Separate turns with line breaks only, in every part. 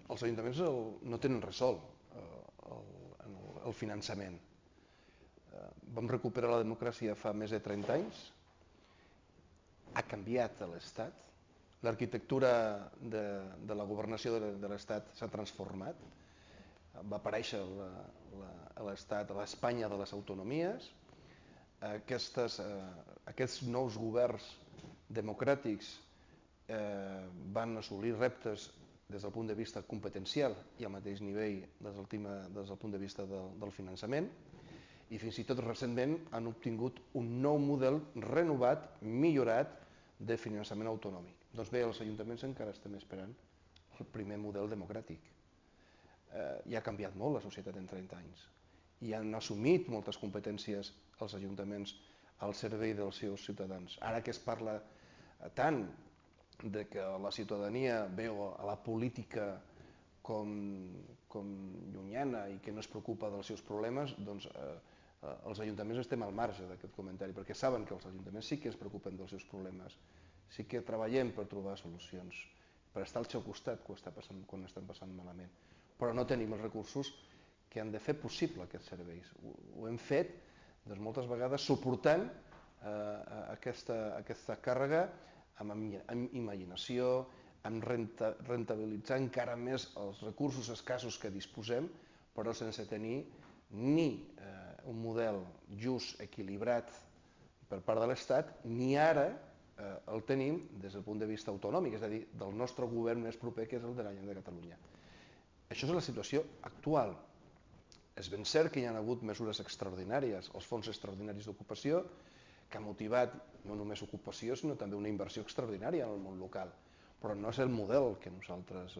els ajuntaments no tenen resolt el finançament. Vam recuperar la democràcia fa més de 30 anys, ha canviat l'Estat, l'arquitectura de la governació de l'Estat s'ha transformat, va aparèixer l'Estat, l'Espanya de les autonomies, aquests nous governs democràtics van assolir reptes des del punt de vista competencial i al mateix nivell des del punt de vista del finançament, i fins i tot recentment han obtingut un nou model renovat, millorat, de finançament autonòmic. Doncs bé, els ajuntaments encara estem esperant el primer model democràtic. I ha canviat molt la societat en 30 anys i han assumit moltes competències els ajuntaments al servei dels seus ciutadans. Ara que es parla tant de que la ciutadania veu a la política com llunyana i que no es preocupa dels seus problemes, doncs els ajuntaments estem al marge d'aquest comentari, perquè saben que els ajuntaments sí que es preocupen dels seus problemes, sí que treballem per trobar solucions, per estar al seu costat quan estan passant malament, però no tenim els recursos que han de fer possible aquests serveis. Ho hem fet moltes vegades suportant aquesta càrrega amb imaginació, amb rentabilitzar encara més els recursos escassos que disposem, però sense tenir ni un model just, equilibrat per part de l'Estat, ni ara el tenim des del punt de vista autonòmic, és a dir, del nostre govern més proper, que és el de la Generalitat de Catalunya. Això és la situació actual. És ben cert que hi ha hagut mesures extraordinàries, els fons extraordinaris d'ocupació, que ha motivat no només ocupació, sinó també una inversió extraordinària en el món local. Però no és el model que nosaltres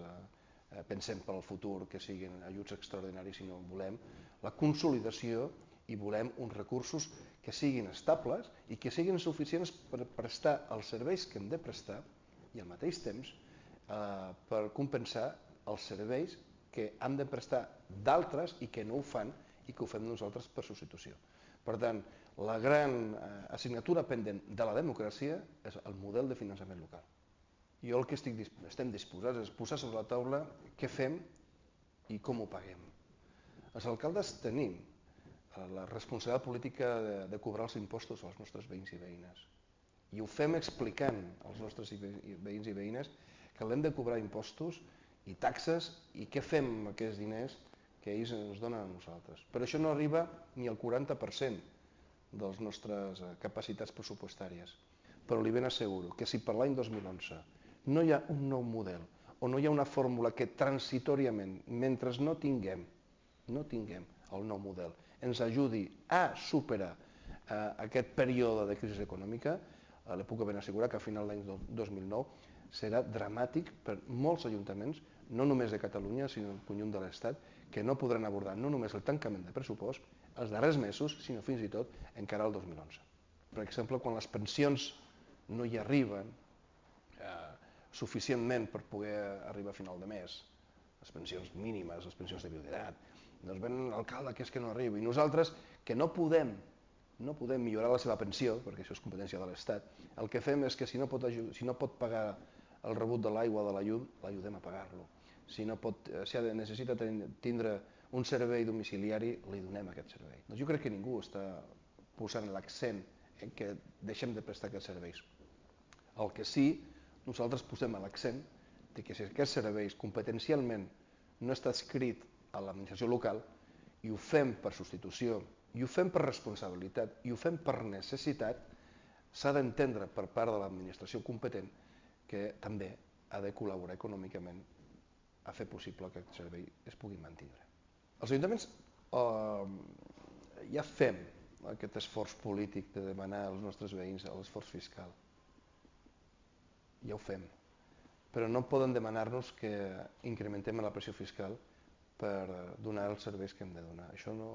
pensem per al futur, que siguin ajuts extraordinaris, sinó volem la consolidació i volem uns recursos que siguin estables i que siguin suficients per prestar els serveis que hem de prestar i al mateix temps per compensar els serveis que hem de prestar d'altres i que no ho fan i que ho fem nosaltres per substitució. Per tant, la gran assignatura pendent de la democràcia és el model de finançament local. Jo el que estem disposats és posar sobre la taula què fem i com ho paguem. Els alcaldes tenim la responsabilitat política de cobrar els impostos als nostres veïns i veïnes. I ho fem explicant als nostres veïns i veïnes que l'hem de cobrar impostos i taxes i què fem amb aquests diners que ells ens donen a nosaltres. Però això no arriba ni al 40% de les nostres capacitats pressupostàries. Però li ben asseguro que si per l'any 2011 no hi ha un nou model o no hi ha una fórmula que transitoriament, mentre no tinguem el nou model, ens ajudi a superar aquest període de crisi econòmica, li puc ben assegurar que a final de l'any 2009 serà dramàtic per molts ajuntaments, no només de Catalunya, sinó del conjunt de l'Estat, que no podran abordar no només el tancament de pressupost els darrers mesos, sinó fins i tot encara el 2011. Per exemple, quan les pensions no hi arriben suficientment per poder arribar a final de mes, les pensions mínimes, les pensions de viudetat, doncs ven l'alcalde que és que no arriba, i nosaltres que no podem millorar la seva pensió, perquè això és competència de l'Estat, el que fem és que si no pot pagar el rebut de l'aigua o de la llum, l'ajudem a pagar-lo. Si necessita tindre un servei domiciliari, li donem aquest servei. Jo crec que ningú està posant l'accent en que deixem de prestar aquests serveis. El que sí, nosaltres posem l'accent que si aquests serveis competencialment no està escrit a l'administració local i ho fem per substitució, i ho fem per responsabilitat, i ho fem per necessitat, s'ha d'entendre per part de l'administració competent que també ha de col·laborar econòmicament a fer possible que aquest servei es pugui mantenir. Els ajuntaments ja fem aquest esforç polític de demanar als nostres veïns l'esforç fiscal. Ja ho fem. Però no poden demanar-nos que incrementem la pressió fiscal per donar els serveis que hem de donar. Això no,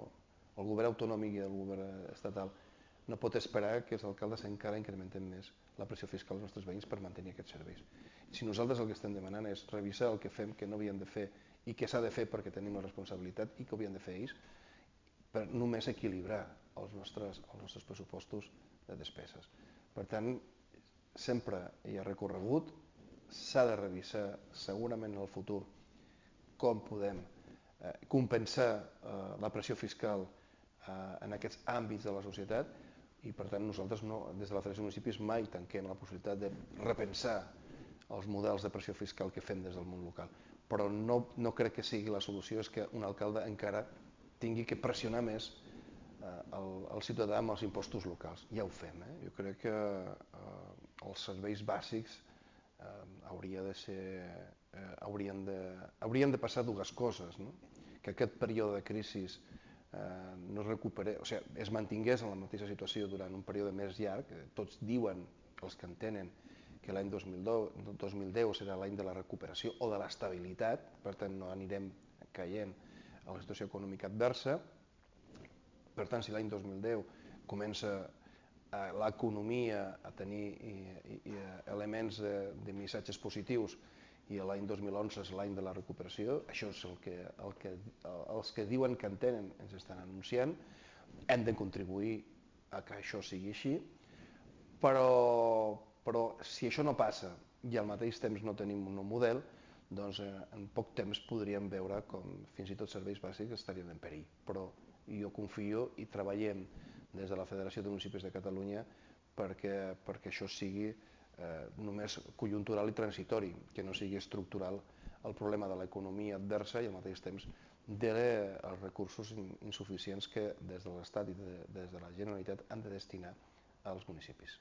el govern autonòmic i el govern estatal no pot esperar que els alcaldes encara incrementem més la pressió fiscal als nostres veïns per mantenir aquests serveis. Si nosaltres el que estem demanant és revisar el que fem, que no havíem de fer i que s'ha de fer perquè tenim la responsabilitat i que haurien de fer ells, per només equilibrar els nostres pressupostos de despeses. Per tant, sempre hi ha recorregut, s'ha de revisar segurament en el futur com podem compensar la pressió fiscal en aquests àmbits de la societat i per tant nosaltres des de la Federació de Municipis mai tanquem la possibilitat de repensar els models de pressió fiscal que fem des del món local. Però no crec que sigui la solució és que un alcalde encara tingui que pressionar més el ciutadà amb els impostos locals. Ja ho fem. Jo crec que els serveis bàsics haurien de passar dues coses. Que aquest període de crisi no es mantingués en la mateixa situació durant un període més llarg. Tots diuen, els que entenen, que l'any 2010 serà l'any de la recuperació o de l'estabilitat, per tant no anirem caient a la situació econòmica adversa. Per tant, si l'any 2010 comença l'economia a tenir elements de missatges positius i l'any 2011 és l'any de la recuperació, això és el que els que diuen que entenen ens estan anunciant, hem de contribuir a que això sigui així, però si això no passa i al mateix temps no tenim un nou model, doncs en poc temps podríem veure com fins i tot serveis bàsics estarien en perill. Però jo confio i treballem des de la Federació de Municipis de Catalunya perquè això sigui només conjuntural i transitori, que no sigui estructural el problema de l'economia adversa i al mateix temps dels recursos insuficients que des de l'Estat i des de la Generalitat han de destinar als municipis.